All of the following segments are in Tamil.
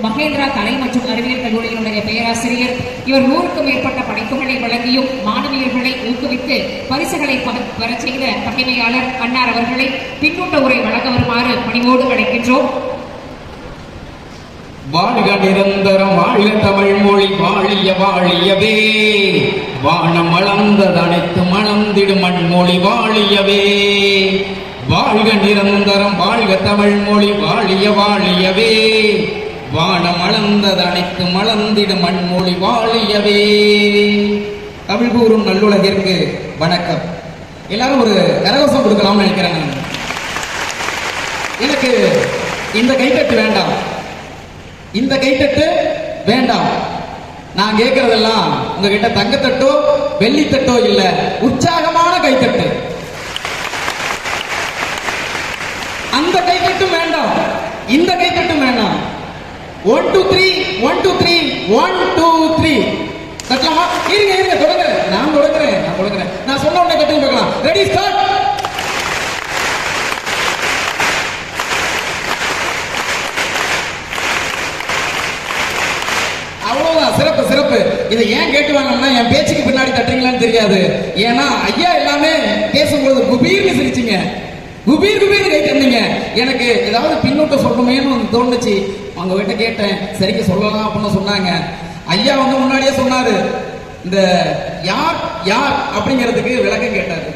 மகேந்திரா கலை மற்றும் அறிவியல் கல்லூரியினுடைய பேராசிரியர். இவர் 100க்கும் மேற்பட்ட படைப்புகளை வழங்கியும் மாணவியர்களை ஊக்குவித்து பரிசுகளை பெற செய்த தகைமையாளர் அன்னார் அவர்களை பின்னூட்ட உரை வழங்க வருமாறு பணிவோடு அழைக்கின்றோம். வாழ்க நிரந்தரம் வாழ்க தமிழ் மொழி வாழிய வாழியவே, வானம் அளந்தது அனைத்து மலர்ந்திடும் மண்மொழி வாழியவே. வாழ்க நிரந்தரம் வாழ்க தமிழ் மொழி வாழிய வாழியவே, வானம் அளந்தது அனைத்து மலர்ந்திடும் மண்மொழி வாழியவே. தமிழ் கூறும் நல்லுலகிற்கு வணக்கம். எல்லாரும் ஒரு கரகோஷம் கொடுக்கலாம்னு நினைக்கிறேன். எனக்கு இந்த கைத்தட்டு வேண்டாம், இந்த கைத்தட்டு வேண்டாம். நான் கேட்கறதெல்லாம் உங்ககிட்ட தங்கத்தட்டோ வெள்ளித்தட்டோ இல்ல, உற்சாகமான கைத்தட்டு. அந்த கைத்தட்டும் வேண்டாம், இந்த கைத்தட்டும் வேண்டாம். 1 2 3 1 2 3 1 2 3 தட்டலாமா? இருங்க தொடங்குறேன். நான் தொடங்குறேன். நான் சொன்ன உடனே தட்டுங்க பார்க்கலாம். Ready start. அவ்வளவுதான். சிறப்பு. இதை ஏன் கேட்டுவாங்கன்னா, என் பேச்சுக்கு பின்னாடி தட்டுறீங்களான்னு தெரியாது. ஏன்னா ஐயா எல்லாமே பேசும்போது குபீர்னு சிரிச்சிங்க, குபீர் கை தந்தீங்க. எனக்கு ஏதாவது பின்னூட்டம் சொல்லணுமேனு தோணுச்சு. அவங்க கிட்ட கேட்டேன், சரிக்கு சொல்லலாம் அப்படின்னு சொன்னாங்க. ஐயா முன்னாடியே சொன்னாரு, இந்த யார் அப்படிங்கிறதுக்கு விளக்கம் கேட்டாரு.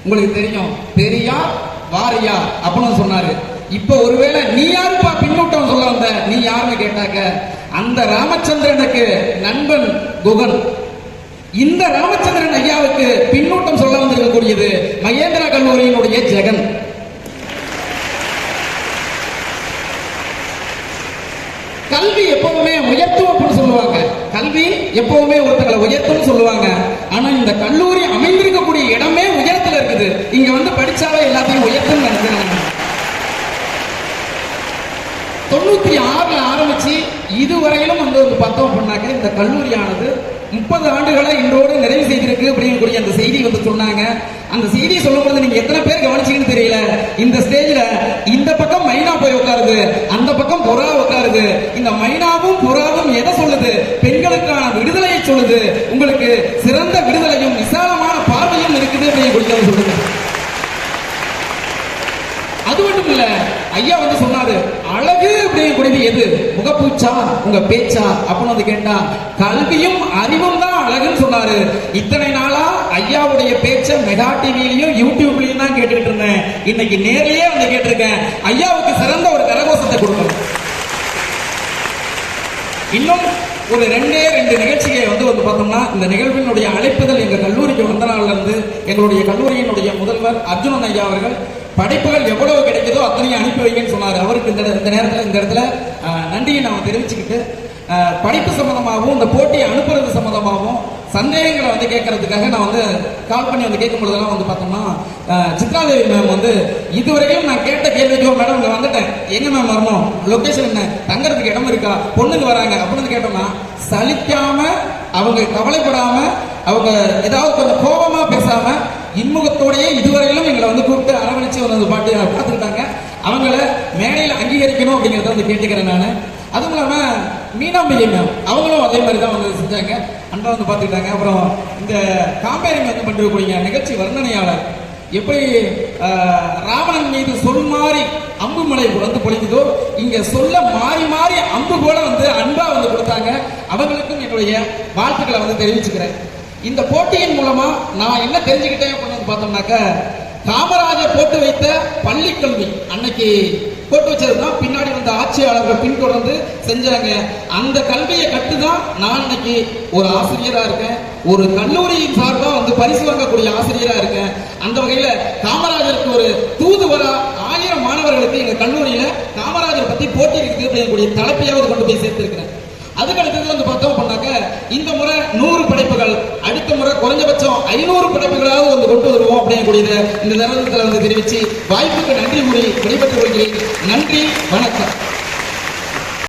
உங்களுக்கு தெரியும், பெரியார் வாரியார் அப்படின்னு சொன்னாரு. இப்ப ஒருவேளை நீ யாருப்பா பின்னூட்டம் சொல்ல வந்த, நீ யாருன்னு கேட்டாக்க, அந்த ராமச்சந்திரனுக்கு நண்பன் குகன். இந்த ராமச்சந்திரன் ஐயாவுக்கு பின்னூட்டம் சொல்ல வந்திருக்கக்கூடியது மகேந்திரா கல்லூரியினுடைய ஜெகன். கல்வி எப்பவுமே உயர்த்தும் அப்படின்னு சொல்லுவாங்க. கல்வி எப்பவுமே ஒருத்தங்களை உயர்த்தும் சொல்லுவாங்க. ஆனா இந்த கல்லூரி அமைந்திருக்கக்கூடிய இடமே உயரத்துல இருக்குது. இங்க படிச்சாவே எல்லாத்தையும் உயர்த்தும் நினைக்கிறாங்க. 96 ஆரம்பிச்சு இதுவரையிலும் பார்த்தோம் அப்படின்னாக்க, இந்த கல்லூரியானது 30 ஆண்டுகளை இன்றோடு நிறைவு செய்திருக்கு அப்படிங்கக்கூடிய அந்த செய்தி சொன்னாங்க. அந்த செய்தியை சொல்லும்போது நீங்க எத்தனை பேர் கவனிச்சீங்கன்னு தெரியல. இந்த ஸ்டேஜ்ல இந்த பக்கம் மைனா போய் உட்காருது, அந்த பக்கம் புறா உட்காருது. இந்த மைனாவும் புறாவும் எதை சொல்லுது? பெண்களுக்கான விடுதலையை சொல்லுது. உங்களுக்கு சிறந்த விடுதலையும் விசாலமான பார்வையும் இருக்குது அப்படிங்கக்கூடிய சொல்லுது. அது மட்டும் இல்ல, ஐயா சொன்னாரு, அழகு அப்படிங்கக்கூடியது எது? முகப்பூச்சா உங்க பேச்சா அப்படின்னு கேட்டா, கல்வியும் அறிவும் தான் அழகுன்னு சொன்னாரு. இத்தனை நாளா ஐயாவுடைய பேச்ச மெகா டிவிலையும் யூடியூப்லயும் தான் கேட்டுக்கிட்டு இருந்தேன். இன்னைக்கு நேர்லயே கேட்டிருக்கேன். ஐயாவுக்கு சிறந்த ஒரு கரகோஷத்தை கொடுக்கணும். இன்னும் ஒரு 2 நிகழ்ச்சியை பார்த்தோம்னா, இந்த நிகழ்வினுடைய அழைப்புதல் எங்க கல்லூரிக்கு வந்த நாள்ல இருந்து எங்களுடைய கல்லூரியினுடைய முதல்வர் அர்ஜுனன் ஐயா அவர்கள் படிப்புகள் எவ்வளவு கிடைக்குதோ அத்தனையும் அனுப்பி வைங்கன்னு சொன்னார். அவருக்கு இந்த நேரத்தில் இந்த இடத்துல நன்றியை நான் தெரிவிச்சுக்கிட்டு, படிப்பு சம்பந்தமாகவும் இந்த போட்டியை அனுப்புறது சம்பந்தமாகவும் சந்தேகங்களை கேட்கறதுக்காக நான் கால் பண்ணி கேட்கும் பொழுதெல்லாம் பார்த்தோம்னா, சித்ராதேவி மேம் இதுவரைக்கும் நான் கேட்ட கேள்விக்கோ, மேடம் இங்க வந்துட்டேன், எங்க மேம் வரணும், லொகேஷன் என்ன, தங்கறதுக்கு இடம் இருக்கா, பொண்ணுங்க வராங்க அப்படின்னு கேட்டோம்னா, சலிக்காம அவங்க கவலைப்படாம அவங்க ஏதாவது கொஞ்சம் கோபமா பேசாம இன்முகத்தோடையே இதுவரையிலும் எங்களை கூப்பிட்டு அரவணைச்சு பாட்டு பார்த்துக்கிட்டாங்க. அவங்கள மேடையில் அங்கீகரிக்கணும் அப்படிங்கிறத கேட்டுக்கிறேன் நான். அதுவும் இல்லாம மீனாம்பிகை மேம் அவங்களும் அதே மாதிரி தான் செஞ்சாங்க. அன்றா பார்த்துக்கிட்டாங்க. அப்புறம் இந்த காம்பேரிங் பண்ணிருக்கக்கூடிய நிகழ்ச்சி வர்ணனையாளர் எப்படி ராவணன் மீது சொல் மாறி அம்பு மலை பொழிந்ததோ, இங்க சொல்ல மாறி அம்பு போல அன்பா கொடுத்தாங்க. அவங்களுக்கும் என்னுடைய வாழ்த்துக்களை தெரிவிச்சுக்கிறேன். இந்த போட்டியின் மூலமா நான் என்ன தெரிஞ்சுக்கிட்டேன் அப்படின்னு பார்த்தோம்னாக்க, காமராஜர் போட்டு வைத்த பள்ளி கல்வி அன்னைக்கு போட்டு வச்சதுதான் பின்னாடி ஆட்சியாளர்கள் பின்தொடர்ந்து செஞ்சாங்க. அந்த கல்வியை கட்டுதான் நான் இன்னைக்கு ஒரு ஆசிரியரா இருக்கேன், ஒரு கல்லூரியின் சார்பா பரிசு வாங்கக்கூடிய ஆசிரியரா இருக்கேன். அந்த வகையில காமராஜருக்கு ஒரு தூதுவரா 1000 மாணவர்களுக்கு எங்க கல்லூரியில காமராஜர் பத்தி போட்டி இருக்குது அப்படிங்கக்கூடிய தலைப்பையாவது கொண்டு போய் சேர்த்திருக்கிறேன். அதுக்கு அடுத்தது பார்த்தோம் அப்படின்னாக்க, இந்த முறை 100 படைப்புகள், அடுத்த முறை குறைஞ்சபட்சம் 500 படைப்புகளாவது கொண்டு வருவோம் அப்படிங்கக்கூடியது இந்த நேரத்தில் தெரிவிச்சு வாய்ப்புக்கு நன்றி கூறி விடைபெற்றுக் கொள்கிறேன். நன்றி, வணக்கம்.